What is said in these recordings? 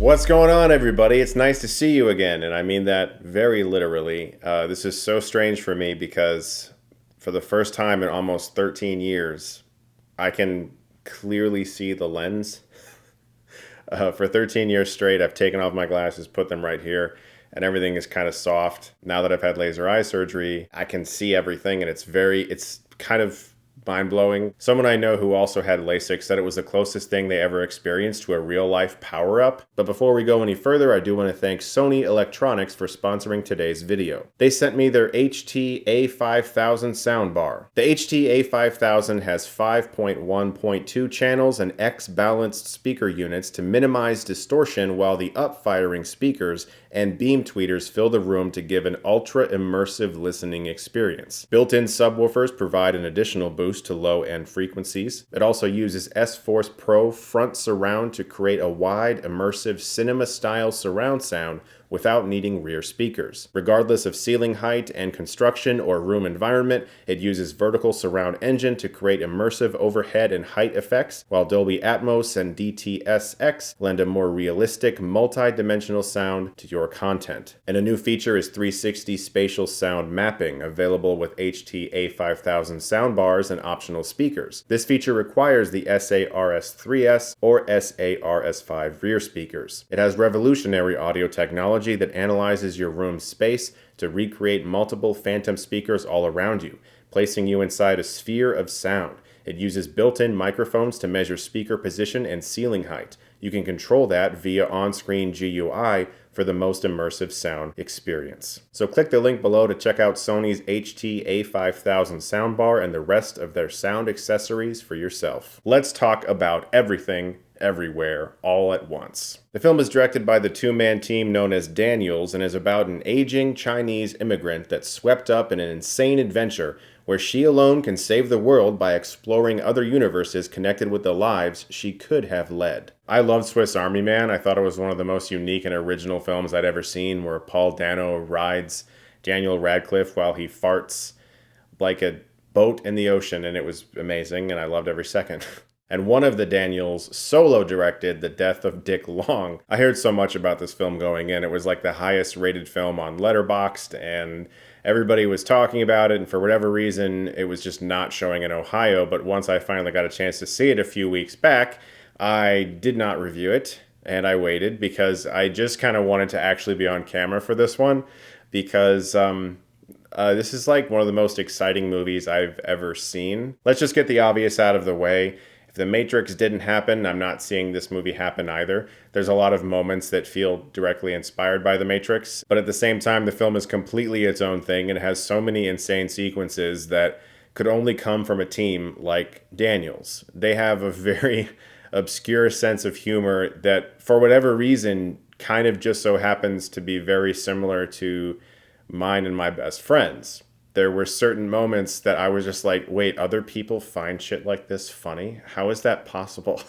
What's going on, everybody? It's nice to see you again, and I mean that very literally. This is so strange for me because for the first time in almost 13 years, I can clearly see the lens. For 13 years straight, I've taken off my glasses, put them right here, and everything is kind of soft. Now that I've had laser eye surgery, I can see everything, and it's kind of mind-blowing. Someone I know who also had LASIK said it was the closest thing they ever experienced to a real-life power-up. But before we go any further, I do want to thank Sony Electronics for sponsoring today's video. They sent me their HT-A5000 soundbar. The HT-A5000 has 5.1.2 channels and X-balanced speaker units to minimize distortion, while the up-firing speakers and beam tweeters fill the room to give an ultra-immersive listening experience. Built-in subwoofers provide an additional boost to low-end frequencies. It also uses S-Force Pro front surround to create a wide, immersive, cinema-style surround sound without needing rear speakers. Regardless of ceiling height and construction or room environment, it uses vertical surround engine to create immersive overhead and height effects, while Dolby Atmos and DTS:X lend a more realistic, multi-dimensional sound to your content. And a new feature is 360 spatial sound mapping, available with HT-A5000 soundbars and optional speakers. This feature requires the SA-RS3S or SA-RS5 rear speakers. It has revolutionary audio technology that analyzes your room's space to recreate multiple phantom speakers all around you, placing you inside a sphere of sound. It uses built-in microphones to measure speaker position and ceiling height. You can control that via on-screen GUI for the most immersive sound experience. So click the link below to check out Sony's HT-A5000 soundbar and the rest of their sound accessories for yourself. Let's talk about everything, everywhere, all at once. The film is directed by the two-man team known as Daniels and is about an aging Chinese immigrant that's swept up in an insane adventure where she alone can save the world by exploring other universes connected with the lives she could have led. I love Swiss Army Man. I thought it was one of the most unique and original films I'd ever seen, where Paul Dano rides Daniel Radcliffe while he farts like a boat in the ocean, and it was amazing, and I loved every second. And one of the Daniels solo directed The Death of Dick Long. I heard so much about this film going in. It was like the highest rated film on Letterboxd, and everybody was talking about it, and for whatever reason, it was just not showing in Ohio. But once I finally got a chance to see it a few weeks back, I did not review it, and I waited because I just kind of wanted to actually be on camera for this one, because this is like one of the most exciting movies I've ever seen. Let's just get the obvious out of the way. If The Matrix didn't happen, I'm not seeing this movie happen either. There's a lot of moments that feel directly inspired by The Matrix, but at the same time, the film is completely its own thing and has so many insane sequences that could only come from a team like Daniels. They have a very obscure sense of humor that, for whatever reason, kind of just so happens to be very similar to mine and my best friends. There were certain moments that I was just like, wait, other people find shit like this funny? How is that possible?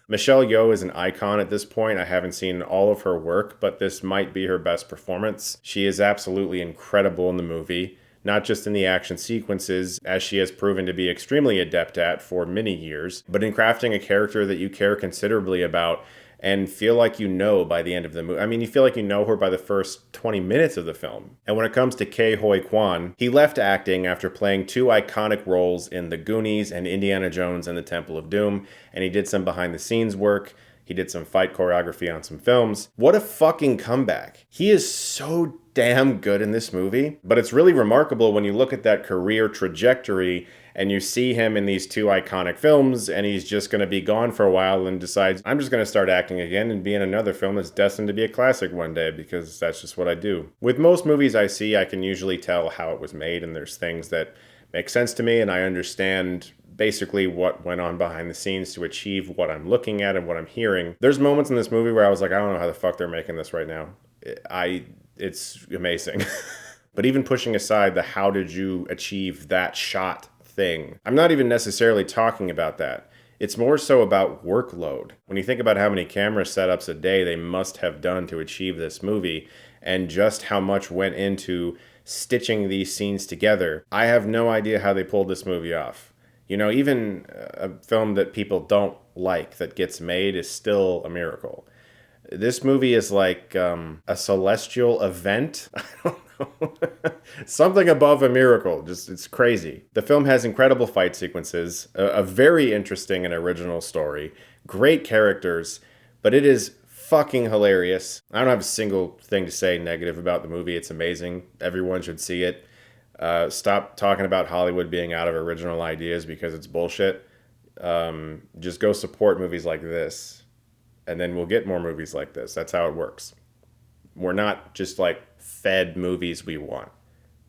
Michelle Yeoh is an icon at this point. I haven't seen all of her work, but this might be her best performance. She is absolutely incredible in the movie, not just in the action sequences, as she has proven to be extremely adept at for many years, but in crafting a character that you care considerably about and feel like you know by the end of the movie. I mean, you feel like you know her by the first 20 minutes of the film. And when it comes to Quan, he left acting after playing two iconic roles in The Goonies and Indiana Jones and the Temple of Doom, and he did some behind-the-scenes work. He did some fight choreography on some films. What a fucking comeback. He is so damn good in this movie, but it's really remarkable when you look at that career trajectory and you see him in these two iconic films, and he's just going to be gone for a while and decides, I'm just going to start acting again and be in another film that's destined to be a classic one day, because that's just what I do. With most movies I see, I can usually tell how it was made, and there's things that make sense to me, and I understand basically what went on behind the scenes to achieve what I'm looking at and what I'm hearing. There's moments in this movie where I was like, I don't know how the fuck they're making this right now. It's amazing. But even pushing aside the how did you achieve that shot thing, I'm not even necessarily talking about that. It's more so about workload. When you think about how many camera setups a day they must have done to achieve this movie, and just how much went into stitching these scenes together, I have no idea how they pulled this movie off. You know, even a film that people don't like that gets made is still a miracle. This movie is like a celestial event. I don't know. Something above a miracle. Just, it's crazy. The film has incredible fight sequences, a very interesting and original story, great characters, but it is fucking hilarious. I don't have a single thing to say negative about the movie. It's amazing. Everyone should see it. Stop talking about Hollywood being out of original ideas because it's bullshit. Just go support movies like this, and then we'll get more movies like this. That's how it works. We're not just like fed movies we want.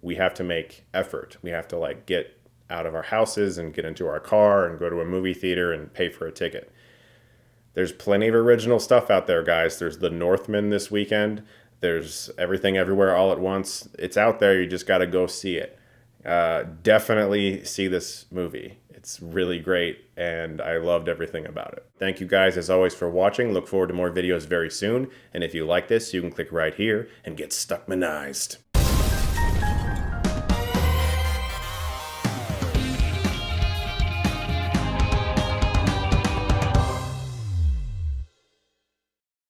We have to make effort. We have to like get out of our houses and get into our car and go to a movie theater and pay for a ticket. There's plenty of original stuff out there, guys. There's The Northman this weekend. There's Everything Everywhere All at Once. It's out there. You just got to go see it. Definitely see this movie. It's really great, and I loved everything about it. Thank you guys, as always, for watching. Look forward to more videos very soon. And if you like this, you can click right here and get Stuckmanized.